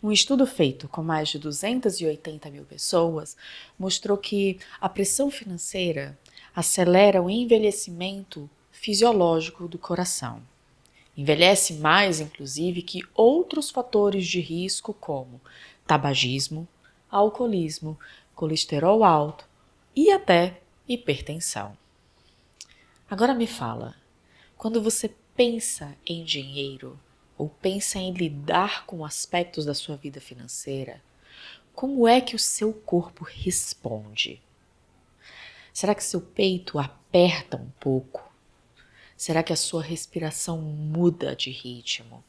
Um estudo feito com mais de 280 mil pessoas mostrou que a pressão financeira acelera o envelhecimento fisiológico do coração. Envelhece mais, inclusive, que outros fatores de risco como tabagismo, alcoolismo, colesterol alto e até hipertensão. Agora me fala, quando você pensa em dinheiro ou pensa em lidar com aspectos da sua vida financeira, como é que o seu corpo responde? Será que seu peito aperta um pouco? Será que a sua respiração muda de ritmo?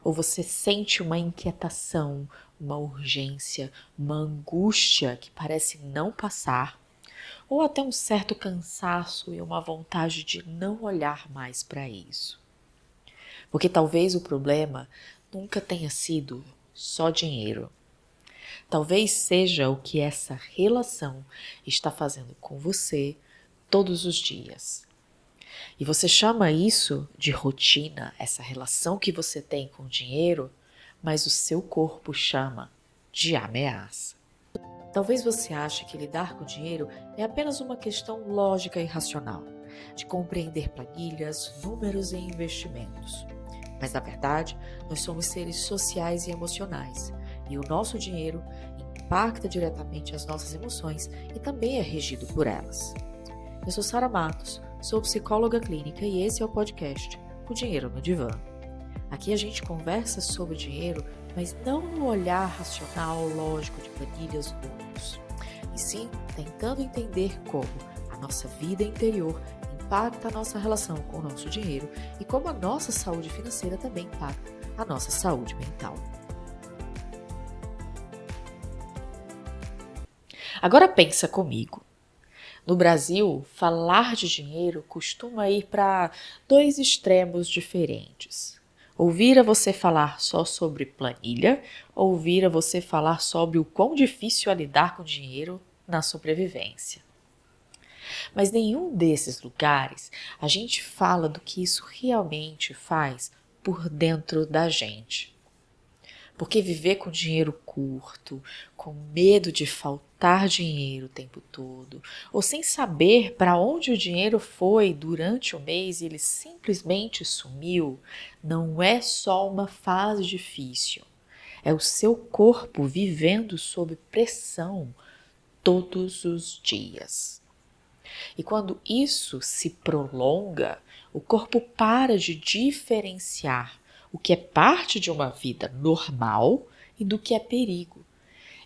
Ou você sente uma inquietação, uma urgência, uma angústia que parece não passar? Ou até um certo cansaço e uma vontade de não olhar mais para isso? Porque talvez o problema nunca tenha sido só dinheiro. Talvez seja o que essa relação está fazendo com você todos os dias. E você chama isso de rotina, essa relação que você tem com o dinheiro, mas o seu corpo chama de ameaça. Talvez você ache que lidar com o dinheiro é apenas uma questão lógica e racional, de compreender planilhas, números e investimentos. Mas na verdade, nós somos seres sociais e emocionais, e o nosso dinheiro impacta diretamente as nossas emoções e também é regido por elas. Eu sou Sara Matos, sou psicóloga clínica e esse é o podcast O Dinheiro no Divã. Aqui a gente conversa sobre dinheiro, mas não no olhar racional, lógico de planilhas ou números, e sim tentando entender como a nossa vida interior impacta a nossa relação com o nosso dinheiro e como a nossa saúde financeira também impacta a nossa saúde mental. Agora pensa comigo. No Brasil, falar de dinheiro costuma ir para dois extremos diferentes. Ouvir a você falar só sobre planilha, ou ouvir a você falar sobre o quão difícil é lidar com dinheiro na sobrevivência. Mas nenhum desses lugares a gente fala do que isso realmente faz por dentro da gente. Porque viver com dinheiro curto, com medo de faltar dinheiro o tempo todo, ou sem saber para onde o dinheiro foi durante o mês e ele simplesmente sumiu, não é só uma fase difícil. É o seu corpo vivendo sob pressão todos os dias. E quando isso se prolonga, o corpo para de diferenciar o que é parte de uma vida normal e do que é perigo.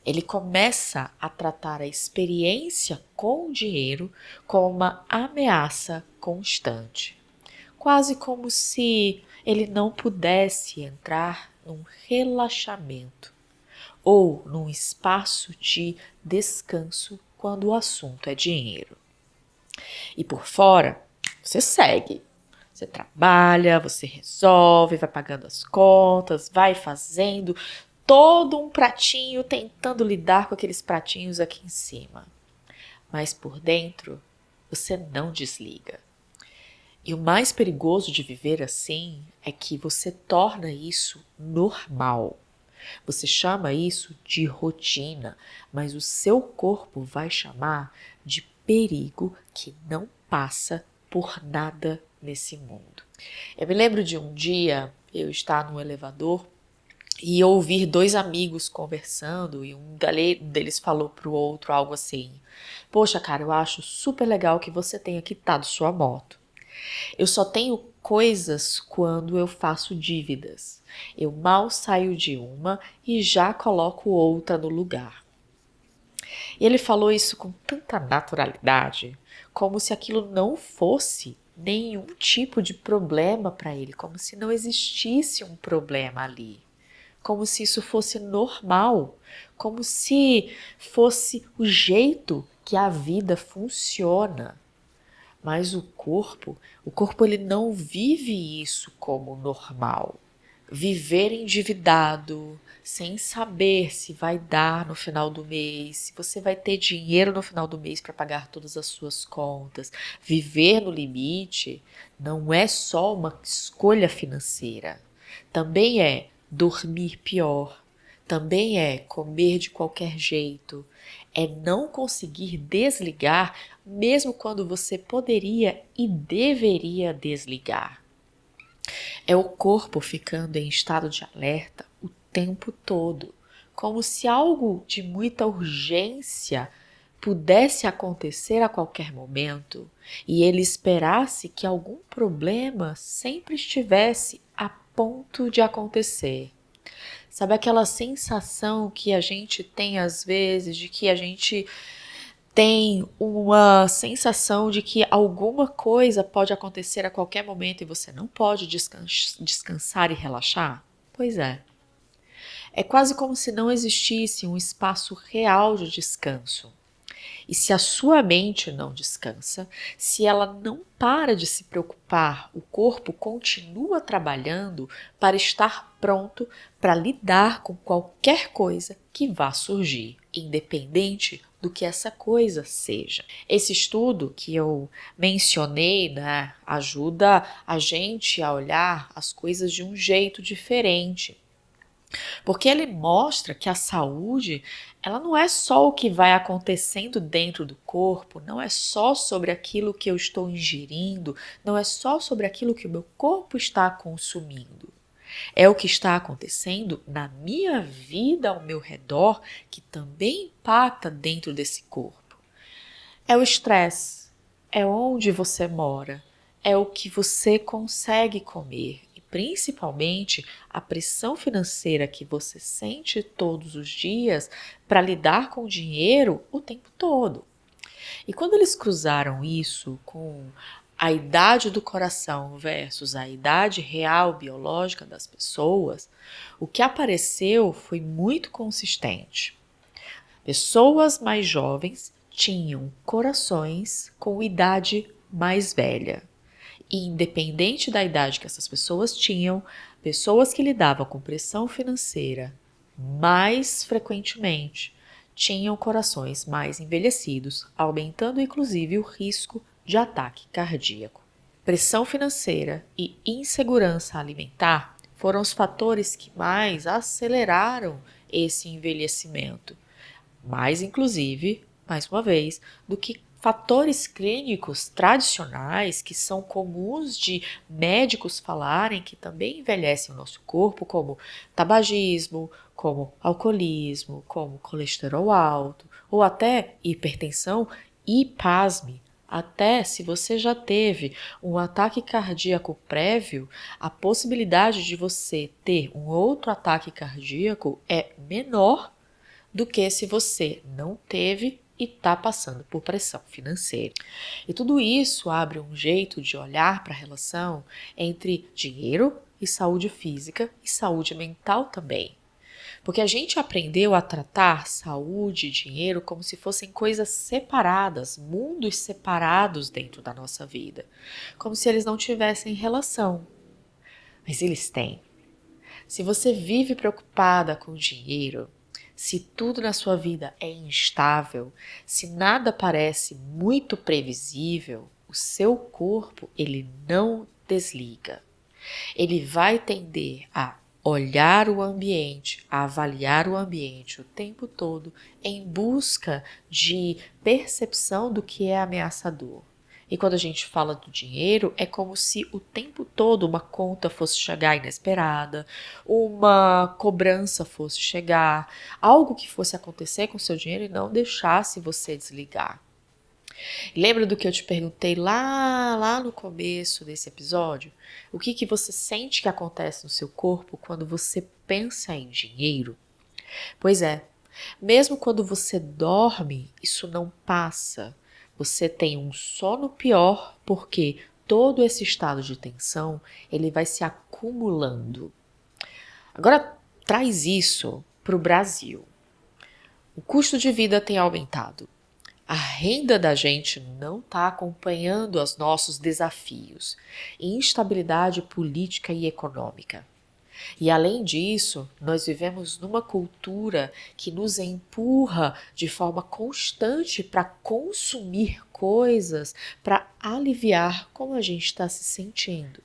Ele começa a tratar a experiência com o dinheiro como uma ameaça constante, quase como se ele não pudesse entrar num relaxamento ou num espaço de descanso quando o assunto é dinheiro. E por fora, você segue. Você trabalha, você resolve, vai pagando as contas, vai fazendo todo um pratinho, tentando lidar com aqueles pratinhos aqui em cima. Mas por dentro, você não desliga. E o mais perigoso de viver assim é que você torna isso normal. Você chama isso de rotina, mas o seu corpo vai chamar de perigo que não passa por nada nesse mundo. Eu me lembro de um dia eu estar no elevador e ouvir dois amigos conversando e um deles falou pro outro algo assim: "Poxa, cara, eu acho super legal que você tenha quitado sua moto. Eu só tenho coisas quando eu faço dívidas. Eu mal saio de uma e já coloco outra no lugar." E ele falou isso com tanta naturalidade, como se aquilo não fosse nenhum tipo de problema para ele, como se não existisse um problema ali, como se isso fosse normal, como se fosse o jeito que a vida funciona. Mas o corpo ele não vive isso como normal. Viver endividado, sem saber se vai dar no final do mês, se você vai ter dinheiro no final do mês para pagar todas as suas contas, viver no limite, não é só uma escolha financeira. Também é dormir pior, Também é comer de qualquer jeito, é não conseguir desligar mesmo quando você poderia e deveria desligar. É o corpo ficando em estado de alerta o tempo todo, como se algo de muita urgência pudesse acontecer a qualquer momento e ele esperasse que algum problema sempre estivesse a ponto de acontecer. Sabe aquela sensação que a gente tem às vezes de que a gente tem uma sensação de que alguma coisa pode acontecer a qualquer momento e você não pode descansar e relaxar? Pois é. É quase como se não existisse um espaço real de descanso. E se a sua mente não descansa, se ela não para de se preocupar, o corpo continua trabalhando para estar pronto para lidar com qualquer coisa que vá surgir, independente do que essa coisa seja. Esse estudo que eu mencionei, né, ajuda a gente a olhar as coisas de um jeito diferente. Porque ele mostra que a saúde, ela não é só o que vai acontecendo dentro do corpo, não é só sobre aquilo que eu estou ingerindo, não é só sobre aquilo que o meu corpo está consumindo. É o que está acontecendo na minha vida ao meu redor que também impacta dentro desse corpo. É o estresse, é onde você mora, é o que você consegue comer e principalmente a pressão financeira que você sente todos os dias para lidar com o dinheiro o tempo todo. E quando eles cruzaram isso com a idade do coração versus a idade real biológica das pessoas, o que apareceu foi muito consistente. Pessoas mais jovens tinham corações com idade mais velha. E independente da idade que essas pessoas tinham, pessoas que lidavam com pressão financeira mais frequentemente tinham corações mais envelhecidos, aumentando inclusive o risco de ataque cardíaco. Pressão financeira e insegurança alimentar foram os fatores que mais aceleraram esse envelhecimento. Mais inclusive, mais uma vez, do que fatores clínicos tradicionais que são comuns de médicos falarem que também envelhecem o nosso corpo, como tabagismo, como alcoolismo, como colesterol alto, ou até hipertensão e pasme. Até se você já teve um ataque cardíaco prévio, a possibilidade de você ter um outro ataque cardíaco é menor do que se você não teve e está passando por pressão financeira. E tudo isso abre um jeito de olhar para a relação entre dinheiro e saúde física e saúde mental também. Porque a gente aprendeu a tratar saúde e dinheiro como se fossem coisas separadas, mundos separados dentro da nossa vida, como se eles não tivessem relação. Mas eles têm. Se você vive preocupada com o dinheiro, se tudo na sua vida é instável, se nada parece muito previsível, o seu corpo ele não desliga. Ele vai tender a olhar o ambiente, a avaliar o ambiente o tempo todo em busca de percepção do que é ameaçador. E quando a gente fala do dinheiro, é como se o tempo todo uma conta fosse chegar inesperada, uma cobrança fosse chegar, algo que fosse acontecer com o seu dinheiro e não deixasse você desligar. Lembra do que eu te perguntei lá no começo desse episódio? O que você sente que acontece no seu corpo quando você pensa em dinheiro? Pois é, mesmo quando você dorme, isso não passa. Você tem um sono pior porque todo esse estado de tensão, ele vai se acumulando. Agora, traz isso para o Brasil. O custo de vida tem aumentado. A renda da gente não está acompanhando os nossos desafios. Instabilidade política e econômica. E além disso, nós vivemos numa cultura que nos empurra de forma constante para consumir coisas para aliviar como a gente está se sentindo.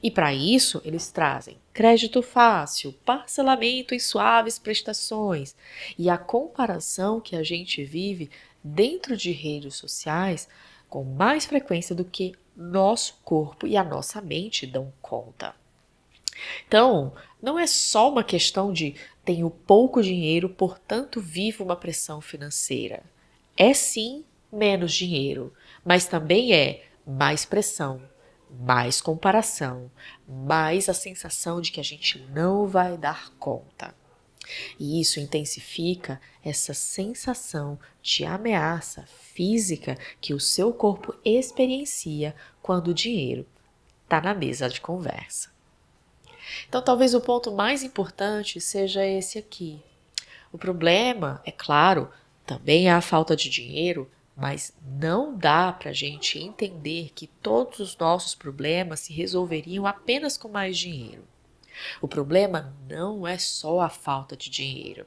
E para isso, eles trazem crédito fácil, parcelamento em suaves prestações e a comparação que a gente vive dentro de redes sociais com mais frequência do que nosso corpo e a nossa mente dão conta. Então, não é só uma questão de tenho pouco dinheiro, portanto vivo uma pressão financeira. É sim menos dinheiro, mas também é mais pressão, mais comparação, mais a sensação de que a gente não vai dar conta. E isso intensifica essa sensação de ameaça física que o seu corpo experiencia quando o dinheiro está na mesa de conversa. Então, talvez o ponto mais importante seja esse aqui. O problema, é claro, também é a falta de dinheiro, mas não dá para a gente entender que todos os nossos problemas se resolveriam apenas com mais dinheiro. O problema não é só a falta de dinheiro.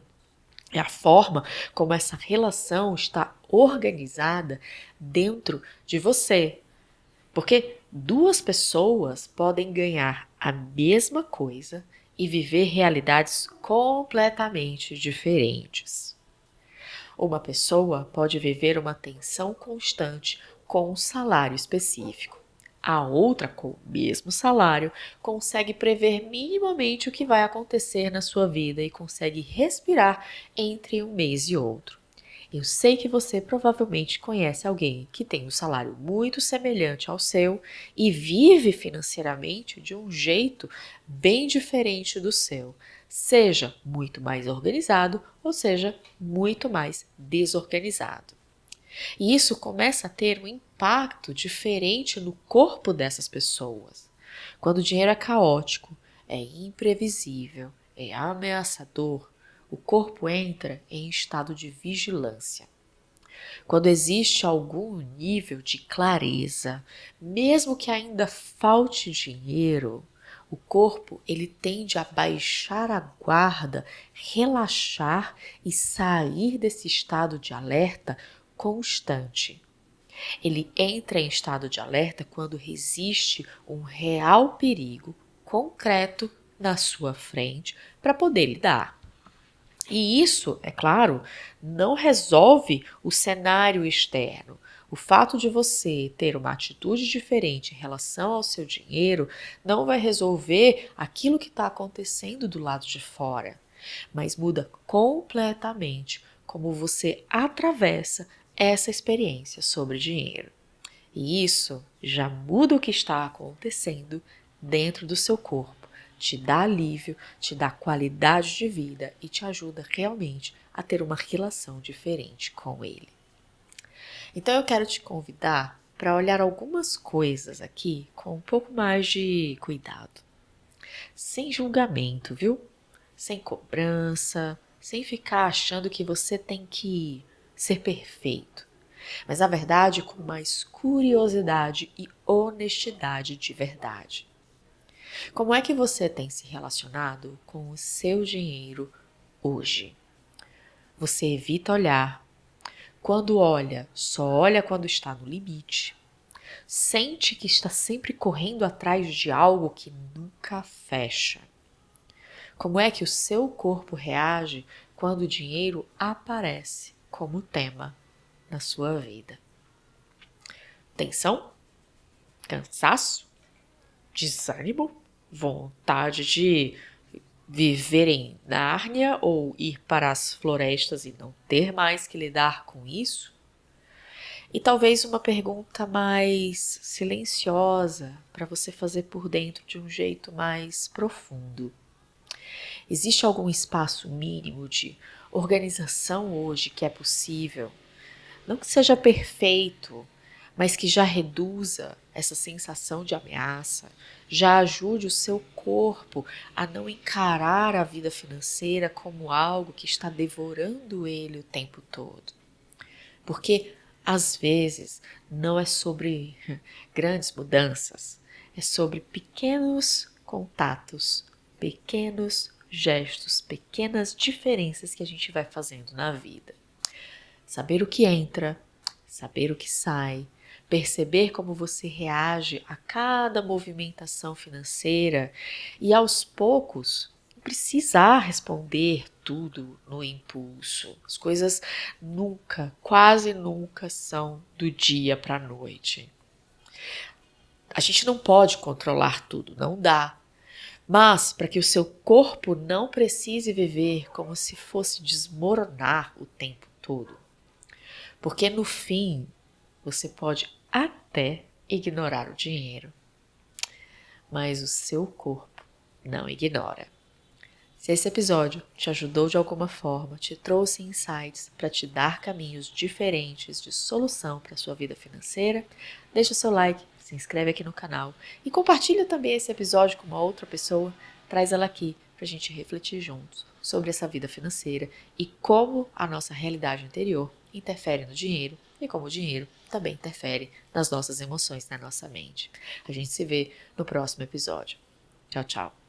É a forma como essa relação está organizada dentro de você. Porque duas pessoas podem ganhar a mesma coisa e viver realidades completamente diferentes. Uma pessoa pode viver uma tensão constante com um salário específico. A outra, com o mesmo salário, consegue prever minimamente o que vai acontecer na sua vida e consegue respirar entre um mês e outro. Eu sei que você provavelmente conhece alguém que tem um salário muito semelhante ao seu e vive financeiramente de um jeito bem diferente do seu, seja muito mais organizado ou seja muito mais desorganizado. E isso começa a ter um impacto diferente no corpo dessas pessoas. Quando o dinheiro é caótico, é imprevisível, é ameaçador, o corpo entra em estado de vigilância. Quando existe algum nível de clareza, mesmo que ainda falte dinheiro, o corpo ele tende a baixar a guarda, relaxar e sair desse estado de alerta constante. Ele entra em estado de alerta quando existe um real perigo concreto na sua frente para poder lidar. E isso, é claro, não resolve o cenário externo. O fato de você ter uma atitude diferente em relação ao seu dinheiro não vai resolver aquilo que está acontecendo do lado de fora, mas muda completamente como você atravessa essa experiência sobre dinheiro. E isso já muda o que está acontecendo dentro do seu corpo, te dá alívio, te dá qualidade de vida e te ajuda realmente a ter uma relação diferente com ele. Então eu quero te convidar para olhar algumas coisas aqui com um pouco mais de cuidado. Sem julgamento, viu? Sem cobrança, sem ficar achando que você tem que ser perfeito. Mas a verdade com mais curiosidade e honestidade de verdade. Como é que você tem se relacionado com o seu dinheiro hoje? Você evita olhar. Quando olha, só olha quando está no limite. Sente que está sempre correndo atrás de algo que nunca fecha. Como é que o seu corpo reage quando o dinheiro aparece como tema na sua vida? Tensão? Cansaço? Desânimo? Vontade de viver em Nárnia ou ir para as florestas e não ter mais que lidar com isso? E talvez uma pergunta mais silenciosa para você fazer por dentro de um jeito mais profundo. Existe algum espaço mínimo de organização hoje que é possível? Não que seja perfeito, mas que já reduza essa sensação de ameaça, já ajude o seu corpo a não encarar a vida financeira como algo que está devorando ele o tempo todo. Porque, às vezes, não é sobre grandes mudanças, é sobre pequenos contatos, pequenos gestos, pequenas diferenças que a gente vai fazendo na vida. Saber o que entra, saber o que sai, perceber como você reage a cada movimentação financeira e aos poucos não precisar responder tudo no impulso. As coisas nunca, quase nunca são do dia para a noite. A gente não pode controlar tudo, não dá. Mas para que o seu corpo não precise viver como se fosse desmoronar o tempo todo. Porque no fim, você pode até ignorar o dinheiro, mas o seu corpo não ignora. Se esse episódio te ajudou de alguma forma, te trouxe insights para te dar caminhos diferentes de solução para a sua vida financeira, deixa o seu like, se inscreve aqui no canal e compartilha também esse episódio com uma outra pessoa, traz ela aqui para a gente refletir juntos sobre essa vida financeira e como a nossa realidade anterior interfere no dinheiro e como o dinheiro também interfere nas nossas emoções, na nossa mente. A gente se vê no próximo episódio. Tchau, tchau.